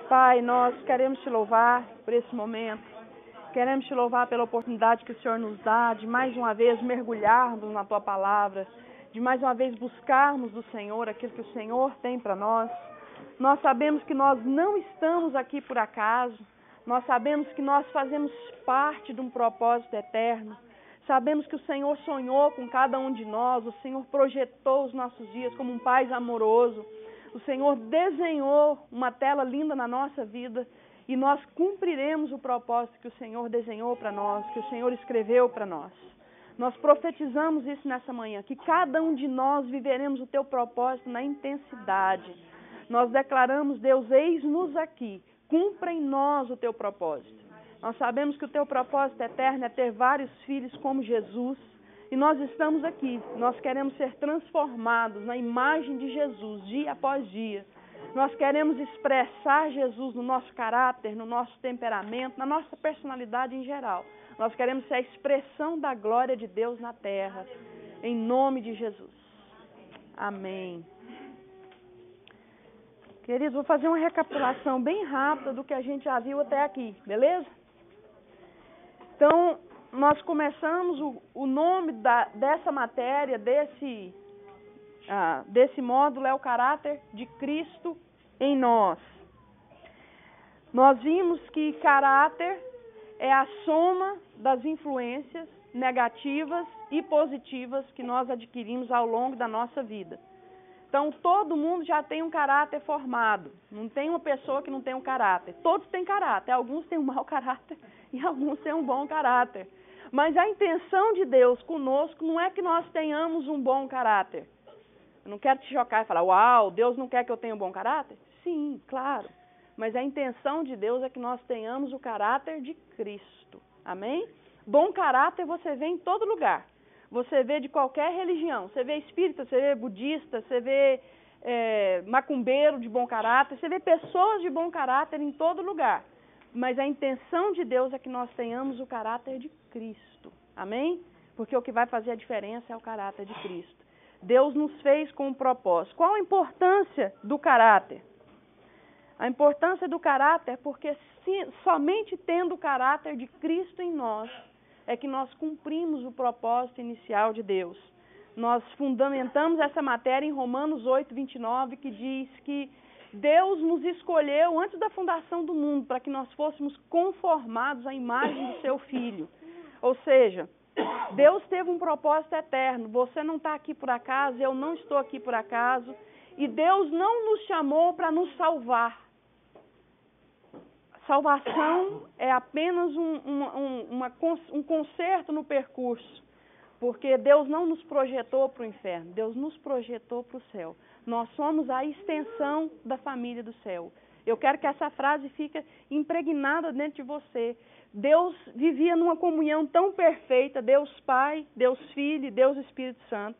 Pai, nós queremos te louvar por esse momento. Queremos te louvar pela oportunidade que o Senhor nos dá de mais uma vez mergulharmos na tua palavra, de mais uma vez buscarmos do Senhor aquilo que o Senhor tem para nós. Nós sabemos que nós não estamos aqui por acaso. Nós sabemos que nós fazemos parte de um propósito eterno. Sabemos que o Senhor sonhou com cada um de nós. O Senhor projetou os nossos dias como um Pai amoroso. O Senhor desenhou uma tela linda na nossa vida e nós cumpriremos o propósito que o Senhor desenhou para nós, que o Senhor escreveu para nós. Nós profetizamos isso nessa manhã, que cada um de nós viveremos o teu propósito na intensidade. Nós declaramos, Deus, eis-nos aqui, cumpra em nós o teu propósito. Nós sabemos que o teu propósito eterno é ter vários filhos como Jesus. E nós estamos aqui, nós queremos ser transformados na imagem de Jesus, dia após dia. Nós queremos expressar Jesus no nosso caráter, no nosso temperamento, na nossa personalidade em geral. Nós queremos ser a expressão da glória de Deus na terra, em nome de Jesus. Amém. Queridos, vou fazer uma recapitulação bem rápida do que a gente já viu até aqui, beleza? Então, nós começamos, o nome dessa matéria, desse módulo é o caráter de Cristo em nós. Nós vimos que caráter é a soma das influências negativas e positivas que nós adquirimos ao longo da nossa vida. Então, todo mundo já tem um caráter formado. Não tem uma pessoa que não tem um caráter. Todos têm caráter. Alguns têm um mau caráter e alguns têm um bom caráter. Mas a intenção de Deus conosco não é que nós tenhamos um bom caráter. Eu não quero te chocar e falar, uau, Deus não quer que eu tenha um bom caráter? Sim, claro. Mas a intenção de Deus é que nós tenhamos o caráter de Cristo. Amém? Bom caráter você vê em todo lugar. Você vê de qualquer religião. Você vê espírita, você vê budista, você vê macumbeiro de bom caráter, você vê pessoas de bom caráter em todo lugar. Mas a intenção de Deus é que nós tenhamos o caráter de Cristo. Amém? Porque o que vai fazer a diferença é o caráter de Cristo. Deus nos fez com um propósito. Qual a importância do caráter? A importância do caráter é porque somente tendo o caráter de Cristo em nós é que nós cumprimos o propósito inicial de Deus. Nós fundamentamos essa matéria em Romanos 8:29, que diz que Deus nos escolheu antes da fundação do mundo para que nós fôssemos conformados à imagem do seu Filho. Ou seja, Deus teve um propósito eterno. Você não está aqui por acaso, eu não estou aqui por acaso. E Deus não nos chamou para nos salvar. Salvação é apenas um conserto no percurso. Porque Deus não nos projetou para o inferno, Deus nos projetou para o céu. Nós somos a extensão da família do céu. Eu quero que essa frase fique impregnada dentro de você. Deus vivia numa comunhão tão perfeita, Deus Pai, Deus Filho e Deus Espírito Santo.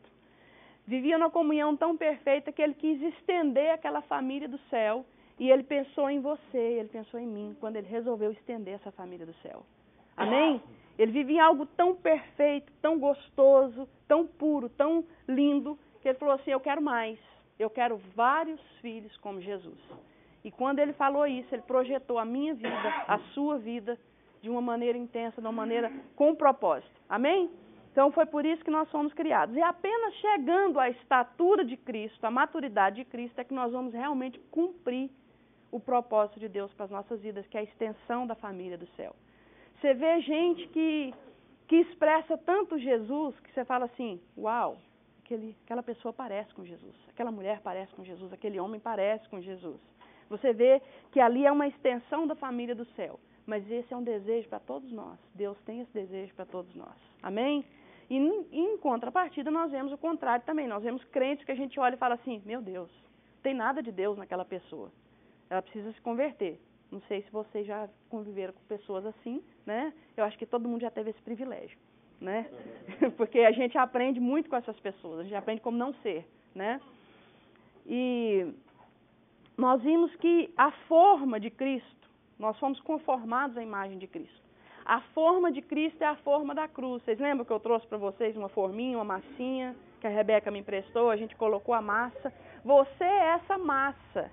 Vivia numa comunhão tão perfeita que Ele quis estender aquela família do céu. E Ele pensou em você, Ele pensou em mim, quando Ele resolveu estender essa família do céu. Amém? Ele vivia em algo tão perfeito, tão gostoso, tão puro, tão lindo, que Ele falou assim, eu quero mais. Eu quero vários filhos como Jesus. E quando Ele falou isso, Ele projetou a minha vida, a sua vida, de uma maneira intensa, de uma maneira com propósito. Amém? Então foi por isso que nós fomos criados. E apenas chegando à estatura de Cristo, à maturidade de Cristo, é que nós vamos realmente cumprir o propósito de Deus para as nossas vidas, que é a extensão da família do céu. Você vê gente que expressa tanto Jesus, que você fala assim, uau, aquela pessoa parece com Jesus, aquela mulher parece com Jesus, aquele homem parece com Jesus. Você vê que ali é uma extensão da família do céu, mas esse é um desejo para todos nós. Deus tem esse desejo para todos nós. Amém? E em contrapartida nós vemos o contrário também. Nós vemos crentes que a gente olha e fala assim, meu Deus, não tem nada de Deus naquela pessoa. Ela precisa se converter. Não sei se vocês já conviveram com pessoas assim, né? Eu acho que todo mundo já teve esse privilégio, né? Porque a gente aprende muito com essas pessoas, a gente aprende como não ser, né? E nós vimos que a forma de Cristo, nós fomos conformados à imagem de Cristo. A forma de Cristo é a forma da cruz. Vocês lembram que eu trouxe para vocês uma forminha, uma massinha, que a Rebeca me emprestou, a gente colocou a massa. Você é essa massa.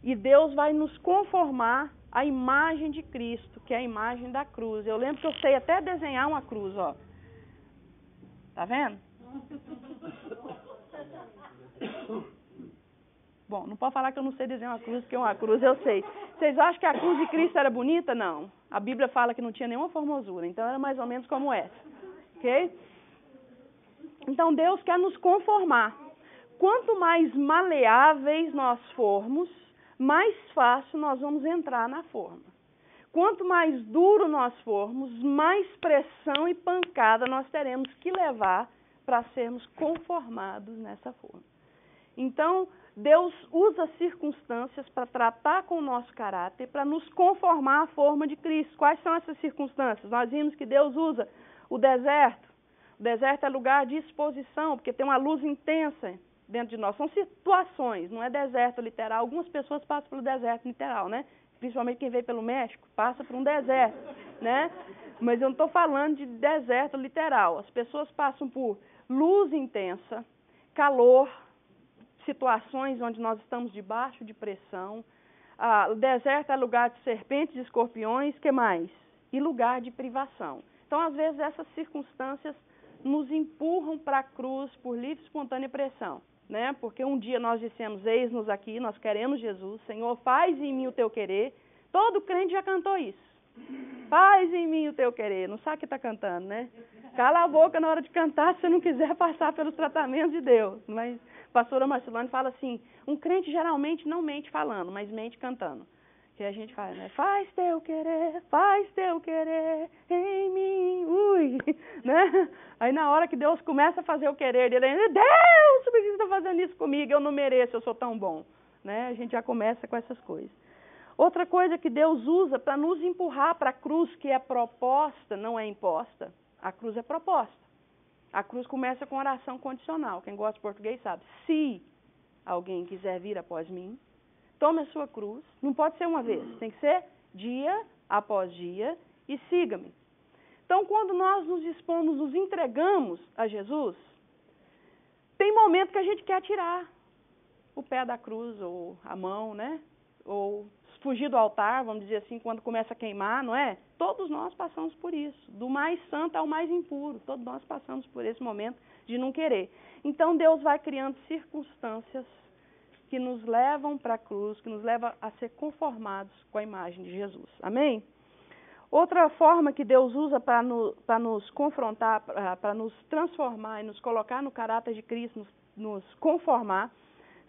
E Deus vai nos conformar à imagem de Cristo, que é a imagem da cruz. Eu lembro que eu sei até desenhar uma cruz, ó. Tá vendo? Bom, não pode falar que eu não sei desenhar uma cruz, porque uma cruz eu sei. Vocês acham que a cruz de Cristo era bonita? Não. A Bíblia fala que não tinha nenhuma formosura, então era mais ou menos como essa. Ok? Então Deus quer nos conformar. Quanto mais maleáveis nós formos, mais fácil nós vamos entrar na forma. Quanto mais duro nós formos, mais pressão e pancada nós teremos que levar para sermos conformados nessa forma. Então, Deus usa circunstâncias para tratar com o nosso caráter, para nos conformar à forma de Cristo. Quais são essas circunstâncias? Nós vimos que Deus usa o deserto. O deserto é lugar de exposição, porque tem uma luz intensa dentro de nós. São situações, não é deserto literal. Algumas pessoas passam pelo deserto literal, né? Principalmente quem veio pelo México, passa por um deserto, né? Mas eu não estou falando de deserto literal. As pessoas passam por luz intensa, calor, situações onde nós estamos debaixo de pressão. O deserto é lugar de serpentes e escorpiões, que mais? E lugar de privação. Então, às vezes, essas circunstâncias nos empurram para a cruz por livre e espontânea pressão, né? Porque um dia nós dissemos, eis-nos aqui, nós queremos Jesus, Senhor, faz em mim o teu querer. Todo crente já cantou isso. Faz em mim o teu querer. Não sabe o que está cantando, né? Cala a boca na hora de cantar se você não quiser passar pelos tratamentos de Deus. Mas a pastora Marcelane fala assim, um crente geralmente não mente falando, mas mente cantando. Que a gente fala, né? Faz teu querer em mim, ui, né? Aí na hora que Deus começa a fazer o querer dele, Deus, por que você está fazendo isso comigo? Eu não mereço, eu sou tão bom, né? A gente já começa com essas coisas. Outra coisa que Deus usa para nos empurrar para a cruz, que é proposta, não é imposta. A cruz é proposta. A cruz começa com oração condicional. Quem gosta de português sabe. Se alguém quiser vir após mim, tome a sua cruz. Não pode ser uma vez, tem que ser dia após dia e siga-me. Então, quando nós nos expomos, nos entregamos a Jesus, tem momento que a gente quer tirar o pé da cruz ou a mão, né? Ou fugir do altar, vamos dizer assim, quando começa a queimar, não é? Todos nós passamos por isso, do mais santo ao mais impuro, todos nós passamos por esse momento de não querer. Então Deus vai criando circunstâncias que nos levam para a cruz, que nos levam a ser conformados com a imagem de Jesus. Amém? Outra forma que Deus usa para nos confrontar, para nos transformar e nos colocar no caráter de Cristo, nos conformar,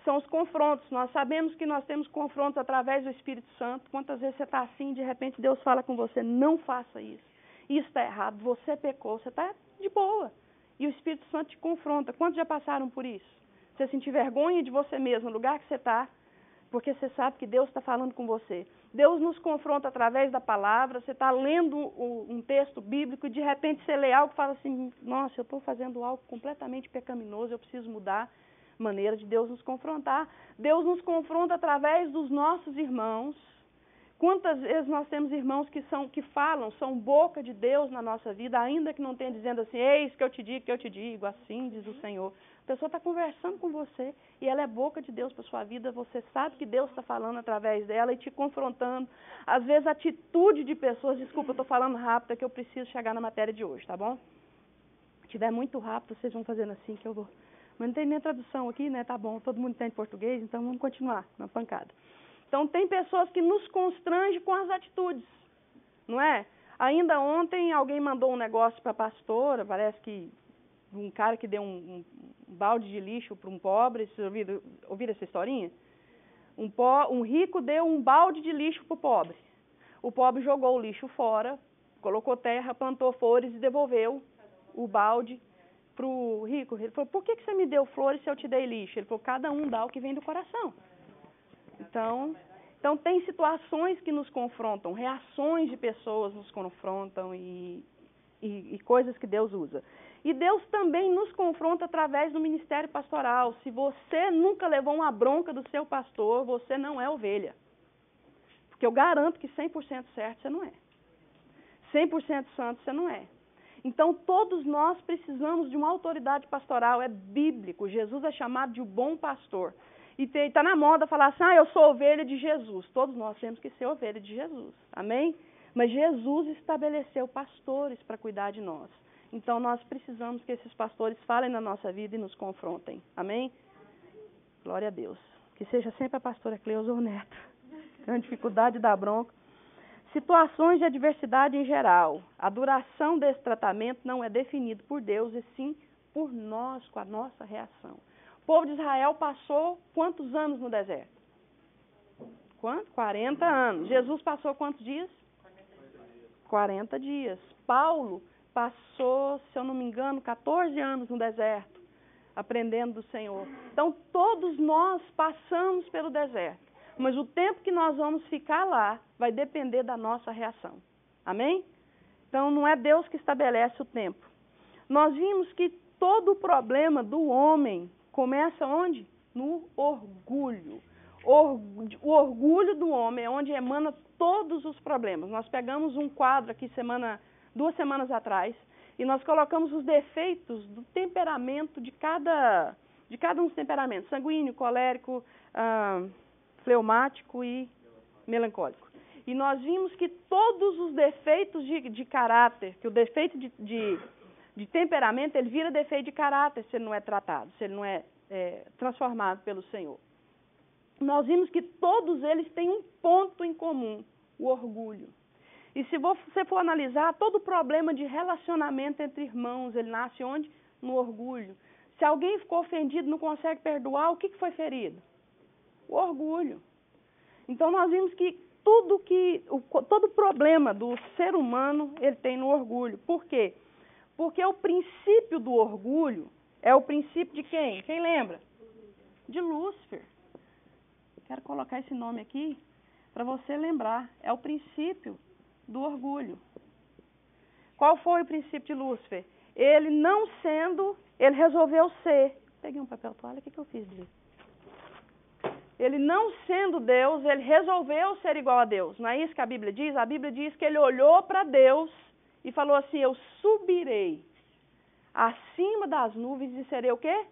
são os confrontos. Nós sabemos que nós temos confrontos através do Espírito Santo. Quantas vezes você está assim, de repente Deus fala com você, não faça isso. Isso está errado, você pecou, você está de boa. E o Espírito Santo te confronta. Quantos já passaram por isso? Você sentir vergonha de você mesmo, no lugar que você está, porque você sabe que Deus está falando com você. Deus nos confronta através da palavra. Você está lendo um texto bíblico e de repente você lê algo e fala assim, nossa, eu estou fazendo algo completamente pecaminoso, eu preciso mudar. Maneira de Deus nos confrontar. Deus nos confronta através dos nossos irmãos. Quantas vezes nós temos irmãos que falam, são boca de Deus na nossa vida, ainda que não tenha dizendo assim, eis que eu te digo, assim diz o Senhor. A pessoa está conversando com você e ela é boca de Deus para a sua vida, você sabe que Deus está falando através dela e te confrontando. Às vezes a atitude de pessoas, desculpa, eu estou falando rápido, é que eu preciso chegar na matéria de hoje, tá bom? Se tiver muito rápido, vocês vão fazendo assim que eu vou... Mas não tem nem tradução aqui, né? Tá bom, todo mundo entende português, então vamos continuar na pancada. Então, tem pessoas que nos constrangem com as atitudes, não é? Ainda ontem, alguém mandou um negócio para a pastora, parece que um cara que deu um balde de lixo para um pobre. Vocês ouviram essa historinha? Um rico deu um balde de lixo para o pobre. O pobre jogou o lixo fora, colocou terra, plantou flores e devolveu o balde para o rico. Ele falou, por que você me deu flores se eu te dei lixo? Ele falou, cada um dá o que vem do coração. Então tem situações que nos confrontam, reações de pessoas nos confrontam e coisas que Deus usa. E Deus também nos confronta através do ministério pastoral. Se você nunca levou uma bronca do seu pastor, você não é ovelha. Porque eu garanto que 100% certo você não é. 100% santo você não é. Então, todos nós precisamos de uma autoridade pastoral, é bíblico. Jesus é chamado de o bom pastor. E está na moda falar assim, eu sou ovelha de Jesus. Todos nós temos que ser ovelha de Jesus. Amém? Mas Jesus estabeleceu pastores para cuidar de nós. Então, nós precisamos que esses pastores falem na nossa vida e nos confrontem. Amém? Glória a Deus. Que seja sempre a pastora Cleusa ou Neto. Tem uma dificuldade da bronca. Situações de adversidade em geral. A duração desse tratamento não é definida por Deus, e sim por nós, com a nossa reação. O povo de Israel passou quantos anos no deserto? Quanto? 40 anos. Jesus passou quantos dias? 40 dias. Paulo passou, se eu não me engano, 14 anos no deserto, aprendendo do Senhor. Então, todos nós passamos pelo deserto. Mas o tempo que nós vamos ficar lá vai depender da nossa reação. Amém? Então, não é Deus que estabelece o tempo. Nós vimos que todo o problema do homem começa onde? No orgulho. O orgulho do homem é onde emana todos os problemas. Nós pegamos um quadro aqui 2 semanas atrás e nós colocamos os defeitos do temperamento de cada um dos temperamentos. Sanguíneo, colérico, fleumático e melancólico. E nós vimos que todos os defeitos de caráter, que o defeito de temperamento, ele vira defeito de caráter se ele não é tratado, se ele não é transformado pelo Senhor. Nós vimos que todos eles têm um ponto em comum, o orgulho. E se você for analisar, todo problema de relacionamento entre irmãos, ele nasce onde? No orgulho. Se alguém ficou ofendido, não consegue perdoar, o que foi ferido? O orgulho. Então, nós vimos que todo problema do ser humano, ele tem no orgulho. Por quê? Porque o princípio do orgulho é o princípio de quem? Quem lembra? De Lúcifer. Quero colocar esse nome aqui para você lembrar. É o princípio do orgulho. Qual foi o princípio de Lúcifer? Ele não sendo, ele resolveu ser. Peguei um papel toalha, o que eu fiz dele? Ele não sendo Deus, ele resolveu ser igual a Deus. Não é isso que a Bíblia diz? A Bíblia diz que ele olhou para Deus e falou assim, eu subirei acima das nuvens e serei o quê?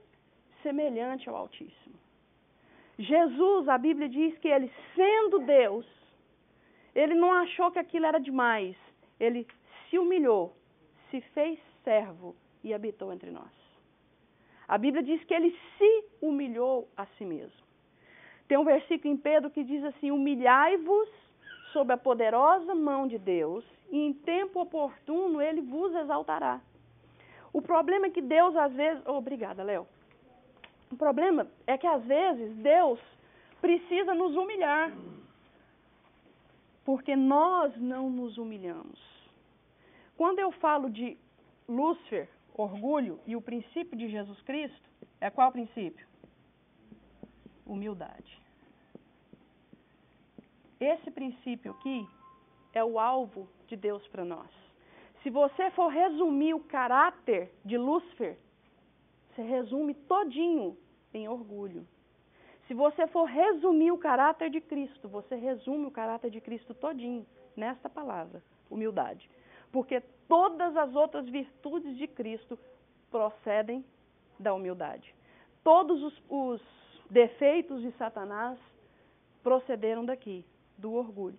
Semelhante ao Altíssimo. Jesus, a Bíblia diz que ele, sendo Deus, ele não achou que aquilo era demais. Ele se humilhou, se fez servo e habitou entre nós. A Bíblia diz que ele se humilhou a si mesmo. Tem um versículo em Pedro que diz assim, humilhai-vos sob a poderosa mão de Deus e em tempo oportuno ele vos exaltará. O problema é que Deus às vezes... Obrigada, Léo. O problema é que às vezes Deus precisa nos humilhar. Porque nós não nos humilhamos. Quando eu falo de Lúcifer, orgulho e o princípio de Jesus Cristo, é qual o princípio? Humildade. Esse princípio aqui é o alvo de Deus para nós. Se você for resumir o caráter de Lúcifer, você resume todinho em orgulho. Se você for resumir o caráter de Cristo, você resume o caráter de Cristo todinho nesta palavra, humildade. Porque todas as outras virtudes de Cristo procedem da humildade. Todos os defeitos de Satanás procederam daqui, do orgulho.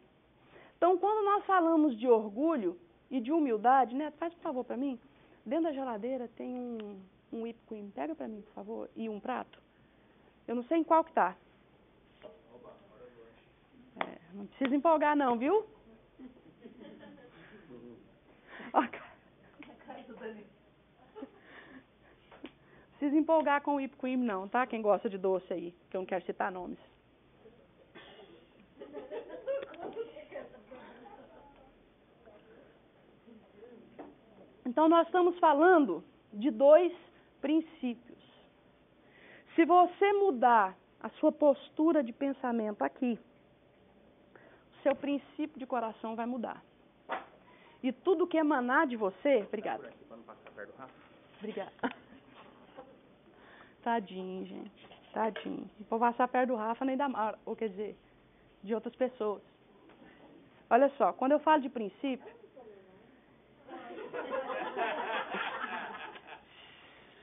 Então, quando nós falamos de orgulho e de humildade, né, faz por favor para mim, dentro da geladeira tem um whipped cream, pega para mim, por favor, e um prato. Eu não sei em qual que tá. Não precisa empolgar não, viu? Precisa empolgar com o whipped cream não, tá? Quem gosta de doce aí, que eu não quero citar nomes. Então, nós estamos falando de 2 princípios. Se você mudar a sua postura de pensamento aqui, o seu princípio de coração vai mudar. E tudo que emanar de você... Obrigada. Obrigada. Tadinho, gente. Tadinho. Se for passar perto do Rafa, nem dá mal. Ou quer dizer, de outras pessoas. Olha só, quando eu falo de princípio...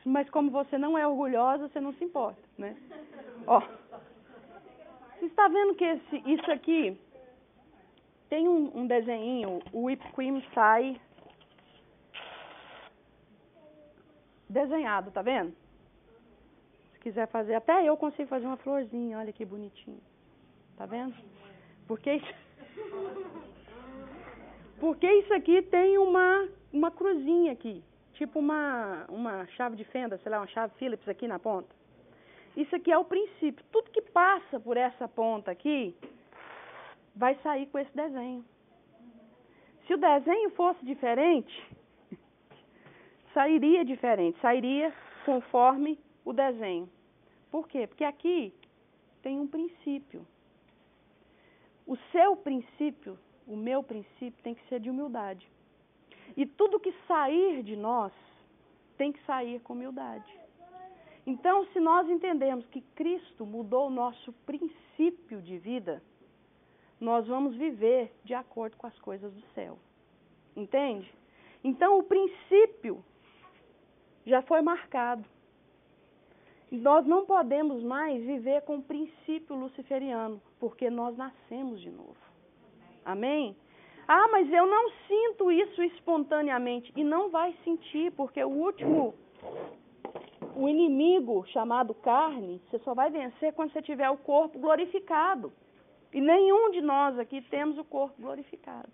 Mas como você não é orgulhosa, você não se importa, né? Ó, Você está vendo que isso aqui tem um desenho, o whipped cream sai desenhado, tá vendo? Se quiser fazer, até eu consigo fazer uma florzinha, olha que bonitinho. Tá vendo? Porque isso aqui tem uma cruzinha aqui, tipo uma chave de fenda, sei lá, uma chave Phillips aqui na ponta. Isso aqui é o princípio. Tudo que passa por essa ponta aqui vai sair com esse desenho. Se o desenho fosse diferente, sairia diferente, sairia conforme o desenho. Por quê? Porque aqui tem um princípio. O seu princípio, o meu princípio, tem que ser de humildade. E tudo que sair de nós tem que sair com humildade. Então, se nós entendermos que Cristo mudou o nosso princípio de vida, nós vamos viver de acordo com as coisas do céu. Entende? Então, o princípio já foi marcado. Nós não podemos mais viver com o princípio luciferiano, porque nós nascemos de novo. Amém? Ah, mas eu não sinto isso espontaneamente. E não vai sentir, porque o inimigo chamado carne, você só vai vencer quando você tiver o corpo glorificado. E nenhum de nós aqui temos o corpo glorificado.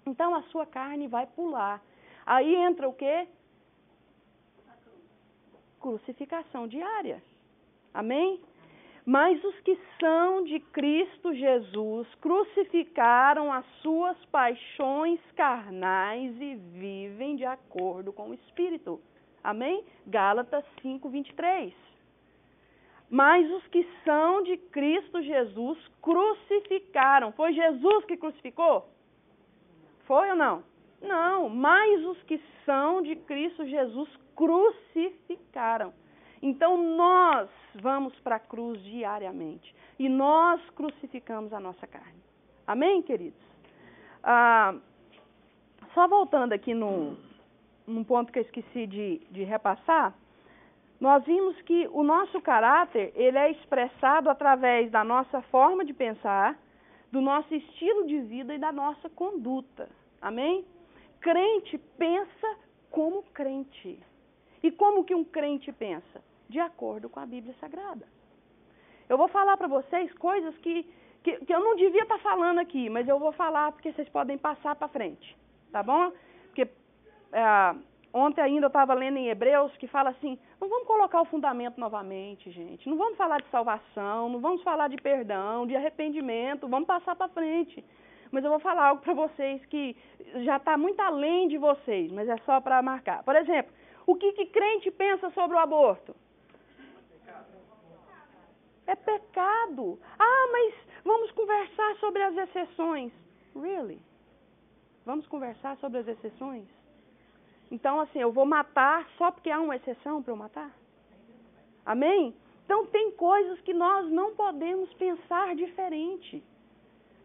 Então a sua carne vai pular. Aí entra o quê? Crucificação diária. Amém? Mas os que são de Cristo Jesus crucificaram as suas paixões carnais e vivem de acordo com o Espírito. Amém? Gálatas 5:23. Mas os que são de Cristo Jesus crucificaram. Foi Jesus que crucificou? Foi ou não? Não, mas os que são de Cristo Jesus crucificaram. Então nós vamos para a cruz diariamente. E nós crucificamos a nossa carne. Amém, queridos? Só voltando aqui num ponto que eu esqueci de repassar, nós vimos que o nosso caráter, ele é expressado através da nossa forma de pensar, do nosso estilo de vida e da nossa conduta. Amém? Crente pensa como crente. E como que um crente pensa? De acordo com a Bíblia Sagrada. Eu vou falar para vocês coisas que eu não devia estar falando aqui, mas eu vou falar porque vocês podem passar para frente. Tá bom? Porque ontem ainda eu estava lendo em Hebreus que fala assim, não vamos colocar o fundamento novamente, gente. Não vamos falar de salvação, não vamos falar de perdão, de arrependimento, vamos passar para frente. Mas eu vou falar algo para vocês que já está muito além de vocês, mas é só para marcar. Por exemplo, o que crente pensa sobre o aborto? É pecado. Ah, mas vamos conversar sobre as exceções. Really? Vamos conversar sobre as exceções? Então, assim, eu vou matar só porque há uma exceção para eu matar? Amém? Então, tem coisas que nós não podemos pensar diferente.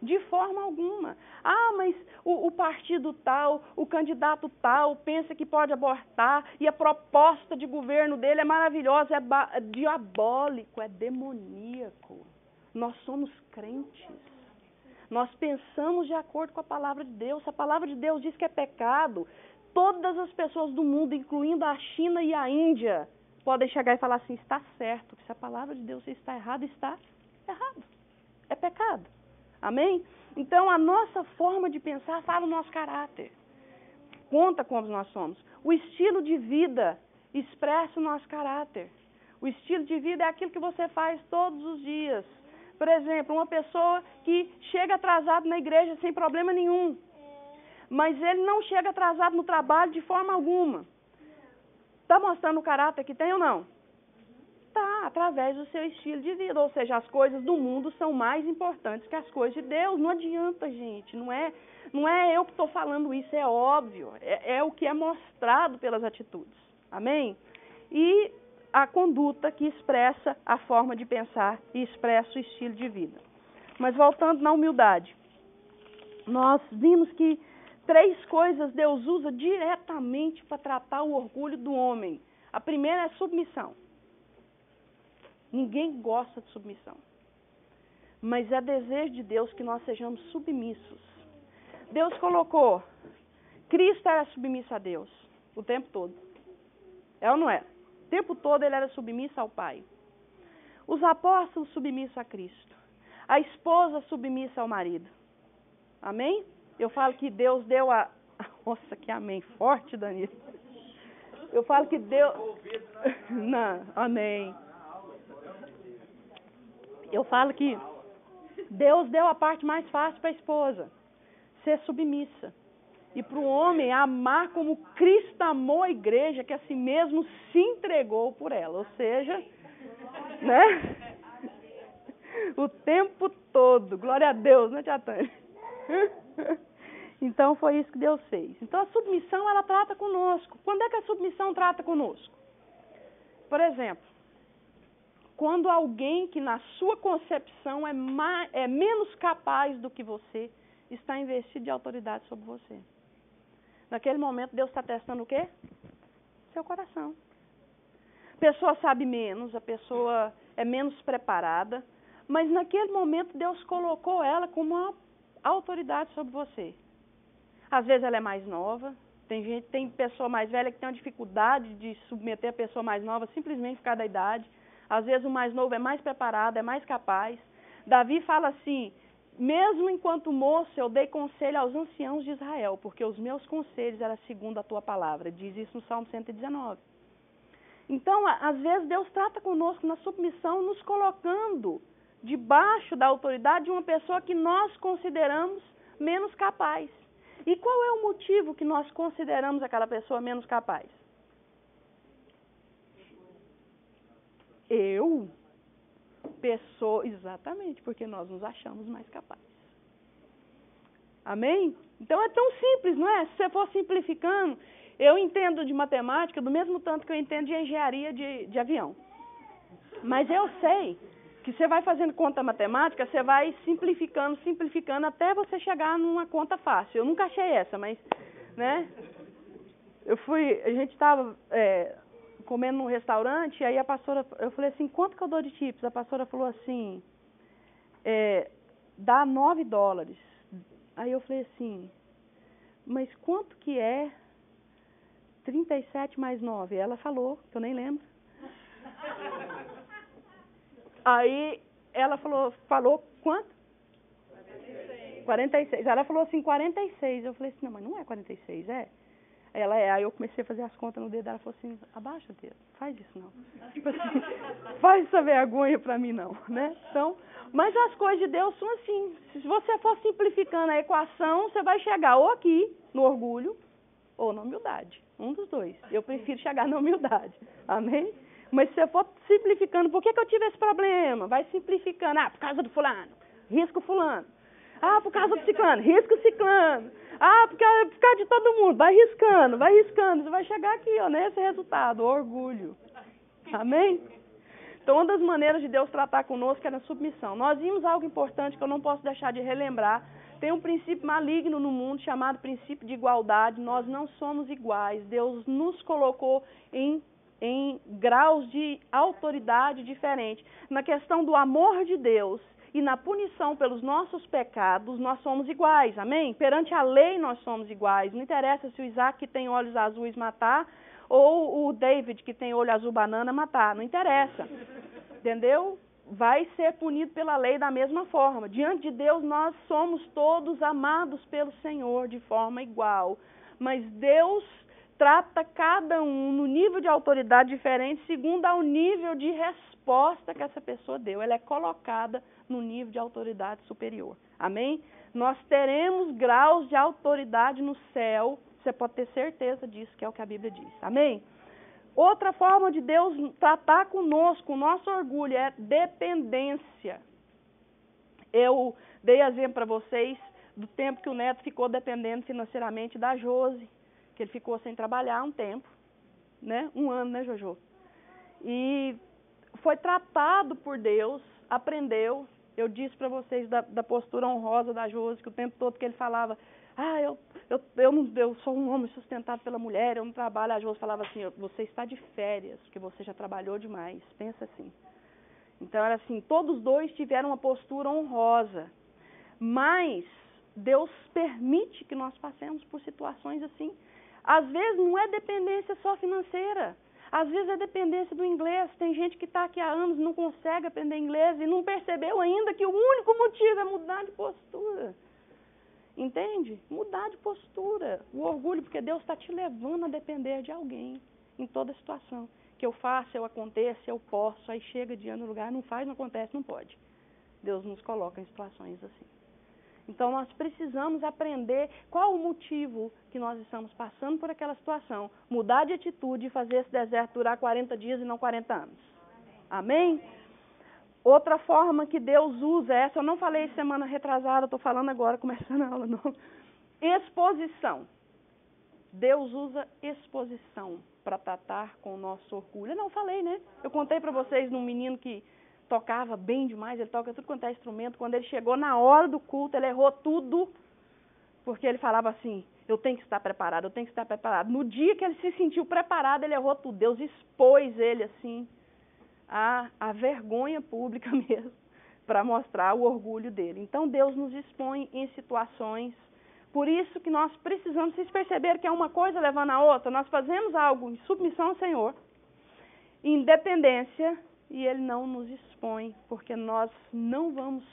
De forma alguma. Ah, mas o partido tal, o candidato tal, pensa que pode abortar e a proposta de governo dele é maravilhosa, é diabólico, é demoníaco. Nós somos crentes. Nós pensamos de acordo com a palavra de Deus. A palavra de Deus diz que é pecado. Todas as pessoas do mundo, incluindo a China e a Índia, podem chegar e falar assim, está certo, que se a palavra de Deus está errada, está errado. É pecado. Amém? Então, a nossa forma de pensar fala o nosso caráter. Conta como nós somos. O estilo de vida expressa o nosso caráter. O estilo de vida é aquilo que você faz todos os dias. Por exemplo, uma pessoa que chega atrasado na igreja sem problema nenhum. Mas ele não chega atrasado no trabalho de forma alguma. Está mostrando o caráter que tem ou não? Tá, através do seu estilo de vida, ou seja, as coisas do mundo são mais importantes que as coisas de Deus. Não adianta, gente, não é eu que estou falando isso, é óbvio, é o que é mostrado pelas atitudes, amém? E a conduta que expressa a forma de pensar e expressa o estilo de vida. Mas voltando na humildade, nós vimos que 3 coisas Deus usa diretamente para tratar o orgulho do homem. A primeira é submissão. Ninguém gosta de submissão. mas é desejo de Deus que nós sejamos submissos. Deus colocou, Cristo era submisso a Deus o tempo todo. É ou não é? O tempo todo ele era submisso ao Pai. Os apóstolos submissos a Cristo. A esposa submissa ao marido. Amém? Eu falo que Deus deu a... Nossa, que amém. Forte, Danilo. Eu falo que Deus... Não, amém. Eu falo que Deus deu a parte mais fácil para a esposa. Ser submissa. E para o homem amar como Cristo amou a igreja, que a si mesmo se entregou por ela. Ou seja, né? O tempo todo. Glória a Deus, né, tia Tânia? Então foi isso que Deus fez. Então a submissão, ela trata conosco. Quando é que a submissão trata conosco? Por exemplo, quando alguém que na sua concepção é menos capaz do que você, está investido de autoridade sobre você. Naquele momento Deus está testando o quê? Seu coração. A pessoa sabe menos, a pessoa é menos preparada, mas naquele momento Deus colocou ela como uma autoridade sobre você. Às vezes ela é mais nova, tem pessoa mais velha que tem uma dificuldade de submeter a pessoa mais nova simplesmente por causa da idade. Às vezes o mais novo é mais preparado, é mais capaz. Davi fala assim, mesmo enquanto moço eu dei conselho aos anciãos de Israel, porque os meus conselhos eram segundo a tua palavra. Diz isso no Salmo 119. Então, às vezes Deus trata conosco na submissão, nos colocando debaixo da autoridade de uma pessoa que nós consideramos menos capaz. E qual é o motivo que nós consideramos aquela pessoa menos capaz? Exatamente, porque nós nos achamos mais capazes. Amém? Então é tão simples, não é? Se você for simplificando, eu entendo de matemática do mesmo tanto que eu entendo de engenharia de avião. Mas eu sei que você vai fazendo conta matemática, você vai simplificando, até você chegar numa conta fácil. Eu nunca achei essa, mas, né? A gente estava comendo num restaurante, e aí a pastora, eu falei assim, quanto que eu dou de tips? A pastora falou assim, dá $9. Aí eu falei assim, mas quanto que é 37 mais 9? Ela falou, que eu nem lembro. Aí ela falou quanto? 46. Ela falou assim, 46. Eu falei assim, não, mas não é 46, é? Aí eu comecei a fazer as contas no dedo dela, ela falou assim, abaixa o dedo, faz isso não. Tipo assim, faz essa vergonha pra mim não, né? Então, mas as coisas de Deus são assim, se você for simplificando a equação, você vai chegar ou aqui, no orgulho, ou na humildade, um dos dois. Eu prefiro chegar na humildade, amém? Mas se você for simplificando, por que eu tive esse problema? Vai simplificando, por causa do fulano, risca o fulano. Por causa do ciclano, risca o ciclano. Por causa de todo mundo, vai riscando. Você vai chegar aqui, ó, nesse resultado, orgulho. Amém? Então, uma das maneiras de Deus tratar conosco é na submissão. Nós vimos algo importante que eu não posso deixar de relembrar. Tem um princípio maligno no mundo chamado princípio de igualdade. Nós não somos iguais. Deus nos colocou em graus de autoridade diferentes. Na questão do amor de Deus e na punição pelos nossos pecados, nós somos iguais, amém? Perante a lei nós somos iguais. Não interessa se o Isaac que tem olhos azuis matar ou o David que tem olho azul banana matar, não interessa, entendeu? Vai ser punido pela lei da mesma forma. Diante de Deus nós somos todos amados pelo Senhor de forma igual, mas Deus trata cada um no nível de autoridade diferente segundo ao nível de resposta que essa pessoa deu. Ela é colocada no nível de autoridade superior. Amém? Nós teremos graus de autoridade no céu. Você pode ter certeza disso, que é o que a Bíblia diz. Amém? Outra forma de Deus tratar conosco, o nosso orgulho, é dependência. Eu dei exemplo para vocês do tempo que o Neto ficou dependendo financeiramente da Josi, que ele ficou sem trabalhar um tempo, né? 1 ano, né, Jojo? E foi tratado por Deus, aprendeu. Eu disse para vocês da postura honrosa da Josi, que o tempo todo que ele falava, eu sou um homem sustentado pela mulher, eu não trabalho. A Josi falava assim, você está de férias, porque você já trabalhou demais, pensa assim. Então, era assim, todos dois tiveram uma postura honrosa. Mas Deus permite que nós passemos por situações assim. Às vezes não é dependência só financeira. Às vezes é dependência do inglês. Tem gente que está aqui há anos e não consegue aprender inglês e não percebeu ainda que o único motivo é mudar de postura. Entende? Mudar de postura. O orgulho, porque Deus está te levando a depender de alguém em toda situação. Que eu faça, eu aconteça, eu posso. Aí chega diante do lugar, não faz, não acontece, não pode. Deus nos coloca em situações assim. Então, nós precisamos aprender qual o motivo que nós estamos passando por aquela situação. Mudar de atitude e fazer esse deserto durar 40 dias e não 40 anos. Amém? Outra forma que Deus usa, essa eu não falei semana retrasada, estou falando agora, começando a aula não. Exposição. Deus usa exposição para tratar com o nosso orgulho. Eu não falei, né? Eu contei para vocês de um menino que tocava bem demais, ele toca tudo quanto é instrumento. Quando ele chegou na hora do culto, ele errou tudo, porque ele falava assim, eu tenho que estar preparado, eu tenho que estar preparado. No dia que ele se sentiu preparado, ele errou tudo. Deus expôs ele assim, a vergonha pública mesmo, para mostrar o orgulho dele. Então Deus nos expõe em situações, por isso que nós precisamos, vocês perceberam que é uma coisa levando a outra, nós fazemos algo em submissão ao Senhor, em dependência, e Ele não nos expõe, porque nós não vamos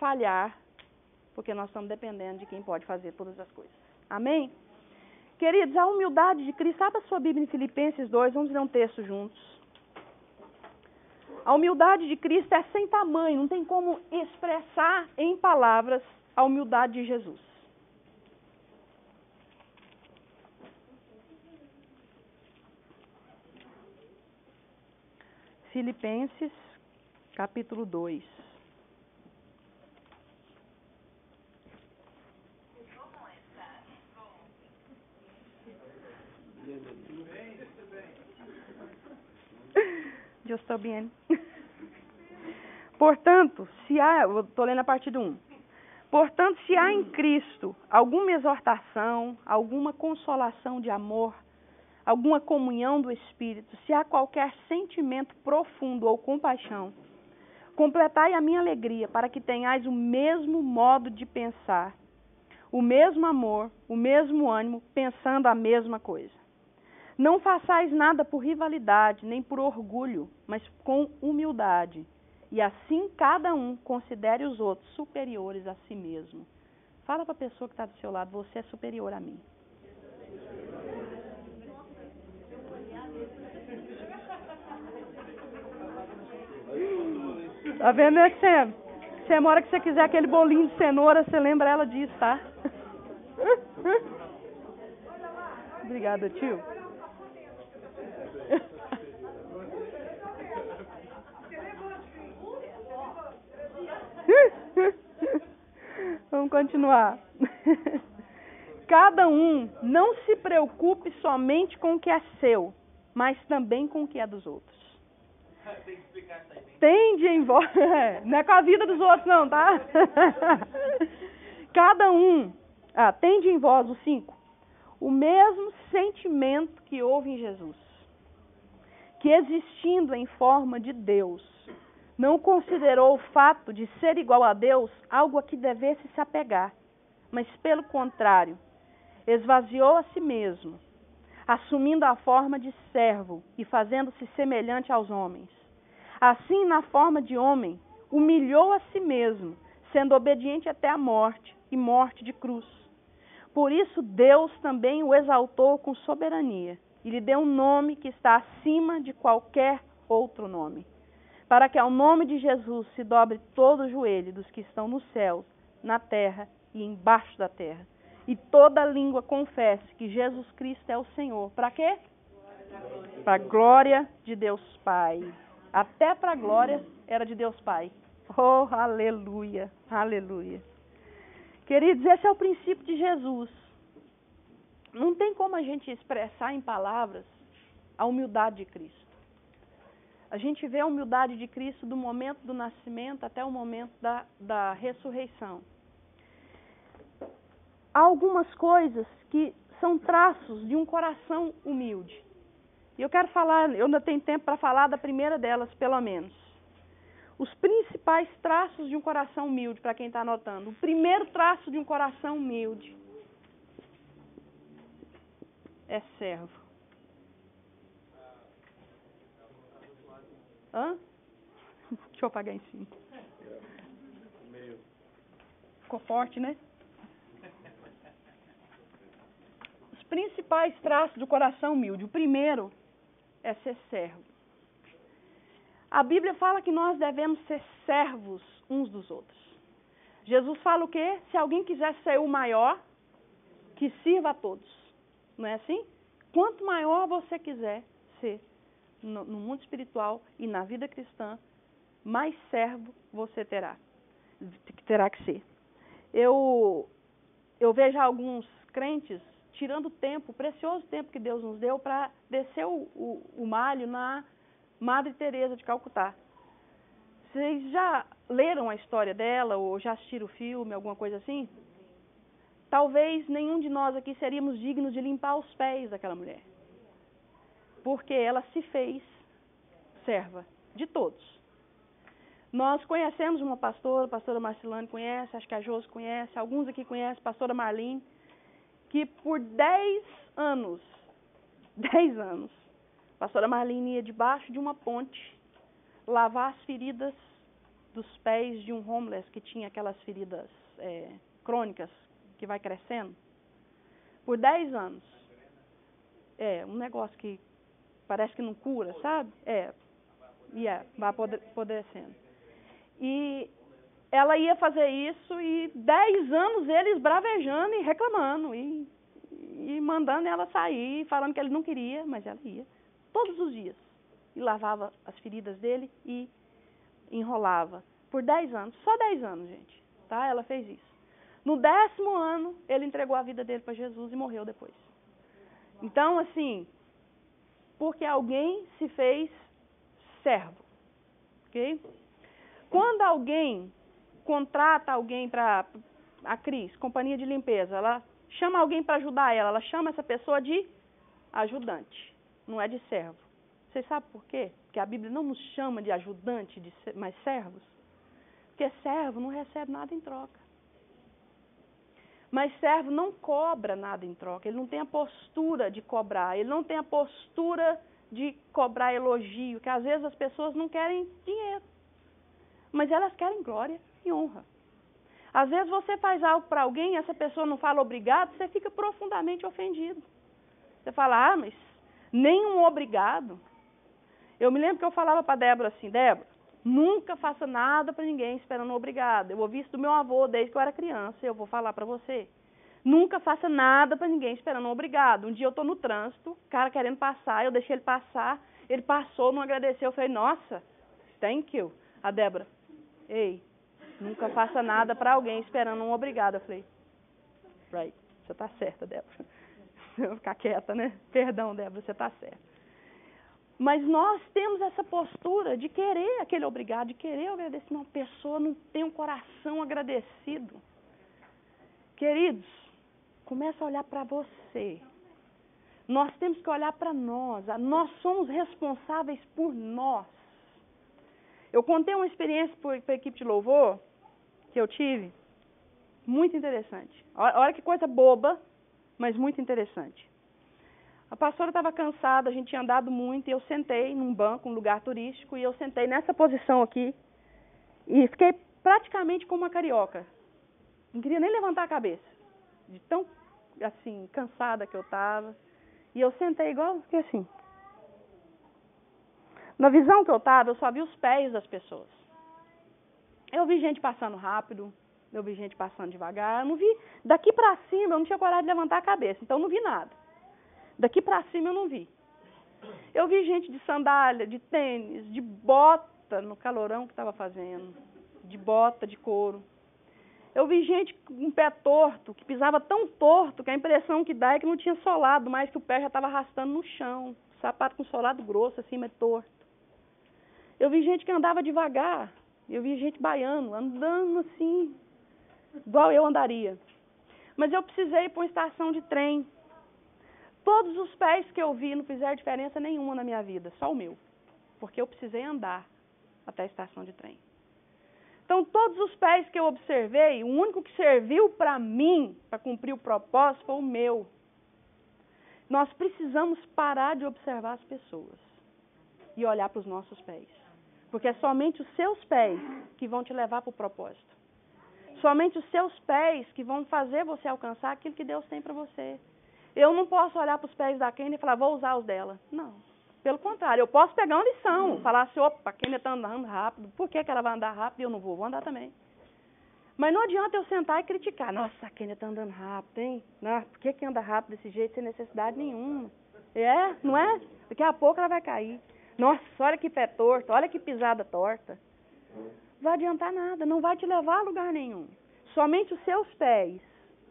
falhar, porque nós estamos dependendo de quem pode fazer todas as coisas. Amém? Queridos, a humildade de Cristo, abra sua Bíblia em Filipenses 2, vamos ler um texto juntos. A humildade de Cristo é sem tamanho, não tem como expressar em palavras a humildade de Jesus. Filipenses, capítulo 2. Eu estou bem. Portanto, se há, eu estou lendo a partir do 1. Portanto, se há em Cristo alguma exortação, alguma consolação de amor, alguma comunhão do Espírito, se há qualquer sentimento profundo ou compaixão, completai a minha alegria, para que tenhais o mesmo modo de pensar, o mesmo amor, o mesmo ânimo, pensando a mesma coisa. Não façais nada por rivalidade, nem por orgulho, mas com humildade. E assim cada um considere os outros superiores a si mesmo. Fala para a pessoa que está do seu lado, você é superior a mim. Tá vendo, né, Sam? Sam, a hora que você quiser aquele bolinho de cenoura, você lembra ela disso, tá? Obrigada, tio. Vamos continuar. Cada um não se preocupe somente com o que é seu, mas também com o que é dos outros. Tem que explicar isso aí. Tende em vós. Não é com a vida dos outros, não, tá? Cada um. Tende em vós, o 5. O mesmo sentimento que houve em Jesus. Que existindo em forma de Deus, não considerou o fato de ser igual a Deus algo a que devesse se apegar, mas pelo contrário, esvaziou a si mesmo, assumindo a forma de servo e fazendo-se semelhante aos homens. Assim, na forma de homem, humilhou a si mesmo, sendo obediente até a morte, e morte de cruz. Por isso, Deus também o exaltou com soberania, e lhe deu um nome que está acima de qualquer outro nome, para que ao nome de Jesus se dobre todo o joelho dos que estão nos céus, na terra e embaixo da terra, e toda língua confesse que Jesus Cristo é o Senhor. Para quê? Para a glória de Deus Pai. Até para a glória era de Deus Pai. Oh, aleluia, aleluia. Queridos, esse é o princípio de Jesus. Não tem como a gente expressar em palavras a humildade de Cristo. A gente vê a humildade de Cristo do momento do nascimento até o momento da ressurreição. Há algumas coisas que são traços de um coração humilde. E eu quero falar, eu ainda tenho tempo para falar da primeira delas, pelo menos. Os principais traços de um coração humilde, para quem está anotando. O primeiro traço de um coração humilde é servo. Hã? Deixa eu apagar em cima. Ficou forte, né? Os principais traços do coração humilde. O primeiro é ser servo. A Bíblia fala que nós devemos ser servos uns dos outros. Jesus fala o quê? Se alguém quiser ser o maior, que sirva a todos. Não é assim? Quanto maior você quiser ser no mundo espiritual e na vida cristã, mais servo você terá que ser. Eu vejo alguns crentes tirando tempo, o precioso tempo que Deus nos deu para descer o malho na Madre Teresa de Calcutá. Vocês já leram a história dela ou já assistiram o filme, alguma coisa assim? Talvez nenhum de nós aqui seríamos dignos de limpar os pés daquela mulher. Porque ela se fez serva de todos. Nós conhecemos uma pastora, a pastora Marcelane conhece, acho que a Josi conhece, alguns aqui conhecem, a pastora Marlene, que por 10 anos, a pastora Marlene ia debaixo de uma ponte lavar as feridas dos pés de um homeless que tinha aquelas feridas crônicas que vai crescendo. Por 10 anos. É, um negócio que parece que não cura, sabe? Vai apodrecendo. E ela ia fazer isso e 10 anos eles bravejando e reclamando e mandando ela sair, falando que ele não queria, mas ela ia. Todos os dias. E lavava as feridas dele e enrolava. Por 10 anos. Só 10 anos, gente. Tá? Ela fez isso. No 10º ano, ele entregou a vida dele para Jesus e morreu depois. Então, assim, porque alguém se fez servo. Ok? Quando alguém contrata alguém para a Cris, companhia de limpeza, ela chama alguém para ajudar ela chama essa pessoa de ajudante, não é de servo. Vocês sabem por quê? Porque a Bíblia não nos chama de ajudante, mas servos. Porque servo não recebe nada em troca. Mas servo não cobra nada em troca, ele não tem a postura de cobrar, ele não tem a postura de cobrar elogio, que às vezes as pessoas não querem dinheiro. Mas elas querem glória e honra. Às vezes você faz algo para alguém e essa pessoa não fala obrigado, você fica profundamente ofendido. Você fala, mas nenhum obrigado. Eu me lembro que eu falava para a Débora assim, Débora, nunca faça nada para ninguém esperando um obrigado. Eu ouvi isso do meu avô desde que eu era criança e eu vou falar para você. Nunca faça nada para ninguém esperando um obrigado. Um dia eu estou no trânsito, o cara querendo passar, eu deixei ele passar, ele passou, não agradeceu, eu falei, nossa, thank you. A Débora, ei, nunca faça nada para alguém esperando um obrigado. Eu falei, right, você está certa, Débora. Eu vou ficar quieta, né? Perdão, Débora, você está certa. Mas nós temos essa postura de querer aquele obrigado, de querer o agradecimento. Uma pessoa não tem um coração agradecido. Queridos, começa a olhar para você. Nós temos que olhar para nós. Nós somos responsáveis por nós. Eu contei uma experiência para a equipe de louvor que eu tive, muito interessante. Olha que coisa boba, mas muito interessante. A pastora estava cansada, a gente tinha andado muito, e eu sentei num banco, um lugar turístico, e eu sentei nessa posição aqui, e fiquei praticamente como uma carioca. Não queria nem levantar a cabeça, de tão, assim, cansada que eu estava. E eu sentei igual, fiquei assim. Na visão que eu estava, eu só vi os pés das pessoas. Eu vi gente passando rápido, eu vi gente passando devagar, eu não vi, daqui para cima eu não tinha coragem de levantar a cabeça, então eu não vi nada. Daqui para cima eu não vi. Eu vi gente de sandália, de tênis, de bota no calorão que estava fazendo, de bota de couro. Eu vi gente com o pé torto, que pisava tão torto que a impressão que dá é que não tinha solado, mas que o pé já estava arrastando no chão. Sapato com solado grosso, assim, mas torto. Eu vi gente que andava devagar. Eu vi gente baiano, andando assim, igual eu andaria. Mas eu precisei ir para uma estação de trem. Todos os pés que eu vi não fizeram diferença nenhuma na minha vida, só o meu. Porque eu precisei andar até a estação de trem. Então, todos os pés que eu observei, o único que serviu para mim, para cumprir o propósito, foi o meu. Nós precisamos parar de observar as pessoas e olhar para os nossos pés. Porque é somente os seus pés que vão te levar para o propósito. Somente os seus pés que vão fazer você alcançar aquilo que Deus tem para você. Eu não posso olhar para os pés da Kênia e falar, vou usar os dela. Não. Pelo contrário, eu posso pegar uma lição, falar assim, opa, a Kênia está andando rápido, por que ela vai andar rápido e eu não vou? Vou andar também. Mas não adianta eu sentar e criticar. Nossa, a Kênia está andando rápido, hein? Não, por que anda rápido desse jeito, sem necessidade nenhuma? É, não é? Daqui a pouco ela vai cair. Nossa, olha que pé torto, olha que pisada torta. Não vai adiantar nada, não vai te levar a lugar nenhum. Somente os seus pés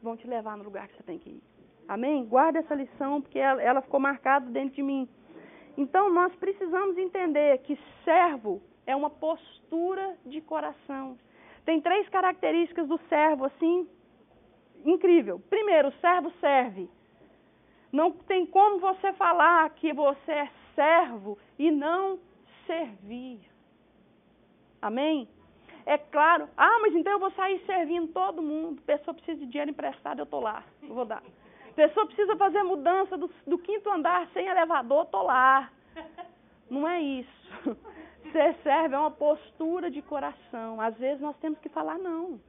vão te levar no lugar que você tem que ir. Amém? Guarda essa lição, porque ela ficou marcada dentro de mim. Então, nós precisamos entender que servo é uma postura de coração. Tem 3 características do servo, assim, incrível. Primeiro, o servo serve. Não tem como você falar que você é servo e não servir. Amém? É claro. Ah, mas então eu vou sair servindo todo mundo. Pessoa precisa de dinheiro emprestado, eu estou lá. Eu vou dar. Pessoa precisa fazer mudança do 5º andar sem elevador, estou lá. Não é isso. Ser servo é uma postura de coração. Às vezes nós temos que falar não.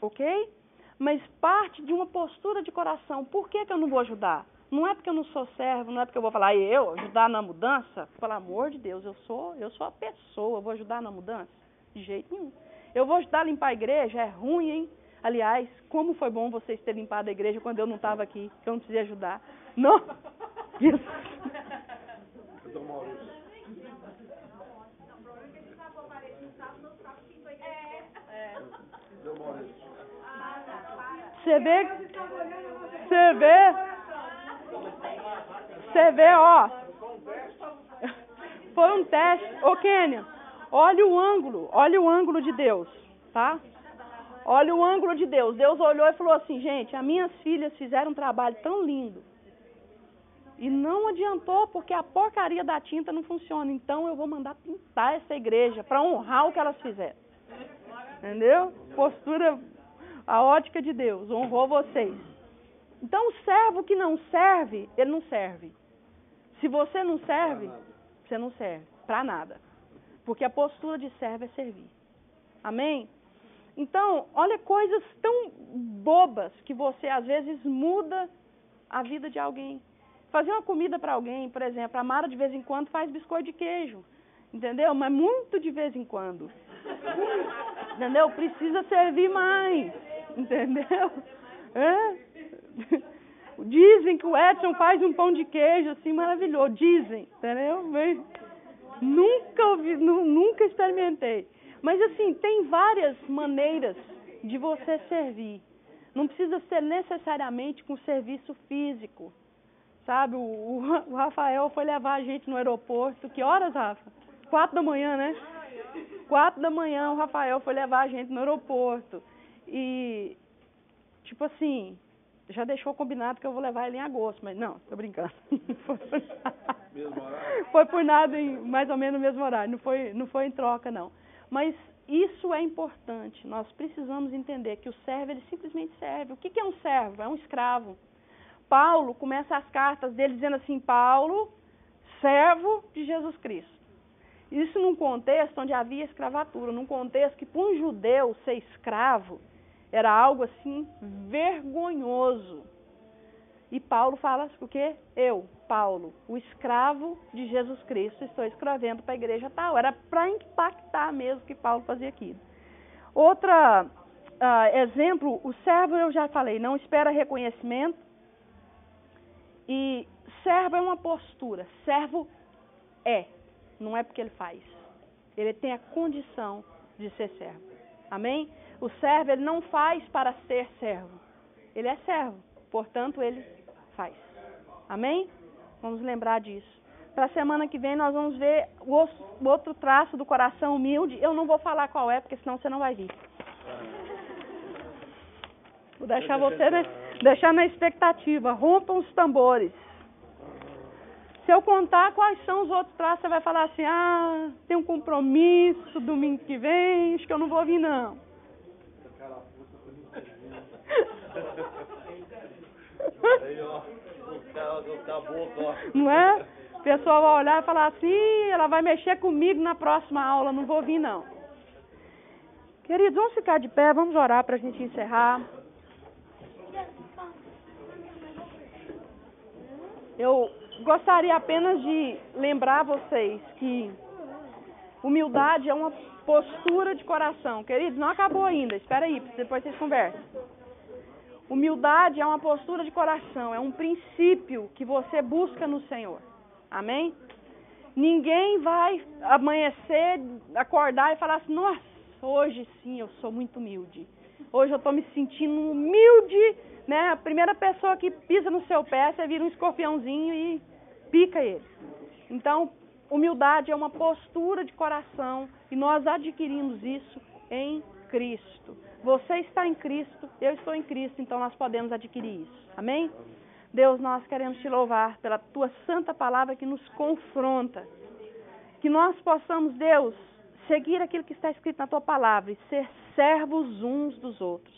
Ok? Mas parte de uma postura de coração. Por que eu não vou ajudar? Não é porque eu não sou servo, não é porque eu vou falar, eu ajudar na mudança? Pelo amor de Deus, eu sou a pessoa, eu vou ajudar na mudança? De jeito nenhum. Eu vou ajudar a limpar a igreja? É ruim, hein? Aliás, como foi bom vocês terem limpado a igreja quando eu não estava aqui, que eu não precisei ajudar. Não! Isso. Você vê, ó. Foi um teste. Ô, Kênia, olha o ângulo de Deus, tá? Olha o ângulo de Deus. Deus olhou e falou assim, gente, as minhas filhas fizeram um trabalho tão lindo. E não adiantou porque a porcaria da tinta não funciona. Então eu vou mandar pintar essa igreja para honrar o que elas fizeram. Entendeu? Postura, a ótica de Deus, honrou vocês. Então o servo que não serve, ele não serve. Se você não serve, você não serve para nada. Porque a postura de servo é servir. Amém? Então, olha coisas tão bobas que você às vezes muda a vida de alguém. Fazer uma comida para alguém, por exemplo, a Mara de vez em quando faz biscoito de queijo, entendeu? Mas muito de vez em quando. Entendeu? Precisa servir mais, entendeu? É? Dizem que o Edson faz um pão de queijo assim maravilhoso, dizem, entendeu? Mas nunca ouvi, nunca experimentei. Mas assim, tem várias maneiras de você servir. Não precisa ser necessariamente com serviço físico. Sabe, o Rafael foi levar a gente no aeroporto. Que horas, Rafa? 4 da manhã, né? 4 da manhã o Rafael foi levar a gente no aeroporto. E, tipo assim, já deixou combinado que eu vou levar ele em agosto. Mas não, tô brincando. Foi por nada, mais ou menos no mesmo horário. Não foi em troca, não. Mas isso é importante. Nós precisamos entender que o servo, ele simplesmente serve. O que é um servo? É um escravo. Paulo começa as cartas dele dizendo assim, Paulo, servo de Jesus Cristo. Isso num contexto onde havia escravatura, num contexto que para um judeu ser escravo era algo assim vergonhoso. E Paulo fala o quê? Eu, Paulo, o escravo de Jesus Cristo, estou escrevendo para a igreja tal. Era para impactar mesmo o que Paulo fazia aqui. Outra exemplo, o servo eu já falei, não espera reconhecimento. E servo é uma postura, servo não é porque ele faz. Ele tem a condição de ser servo. Amém? O servo, ele não faz para ser servo. Ele é servo, portanto, ele faz. Amém? Vamos lembrar disso. Para a semana que vem, nós vamos ver o outro traço do coração humilde. Eu não vou falar qual é, porque senão você não vai vir. Vou deixar você, né? Deixar na expectativa. Rompam os tambores. Se eu contar quais são os outros traços, você vai falar assim, tem um compromisso domingo que vem, acho que eu não vou vir não. Não é? O pessoal vai olhar e falar assim, ela vai mexer comigo na próxima aula, não vou vir não. Queridos, vamos ficar de pé, vamos orar para a gente encerrar. Eu gostaria apenas de lembrar vocês que humildade é uma postura de coração. Queridos, não acabou ainda, espera aí, depois vocês conversam. Humildade é uma postura de coração, é um princípio que você busca no Senhor. Amém? Ninguém vai amanhecer, acordar e falar assim, nossa, hoje sim eu sou muito humilde. Hoje eu estou me sentindo humilde, né? A primeira pessoa que pisa no seu pé, você vira um escorpiãozinho e pica ele. Então, humildade é uma postura de coração e nós adquirimos isso em Cristo. Você está em Cristo, eu estou em Cristo, então nós podemos adquirir isso. Amém? Deus, nós queremos te louvar pela tua santa palavra que nos confronta. Que nós possamos, Deus, seguir aquilo que está escrito na tua palavra e ser servos uns dos outros.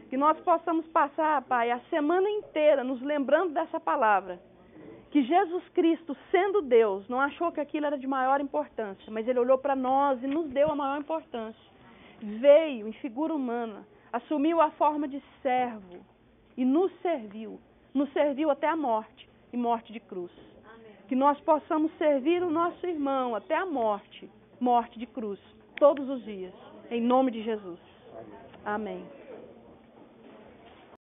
Que nós possamos passar, Pai, a semana inteira nos lembrando dessa palavra. Que Jesus Cristo, sendo Deus, não achou que aquilo era de maior importância, mas Ele olhou para nós e nos deu a maior importância. Veio em figura humana, assumiu a forma de servo e nos serviu até a morte e morte de cruz. Amém. Que nós possamos servir o nosso irmão até a morte de cruz, todos os dias, em nome de Jesus. Amém.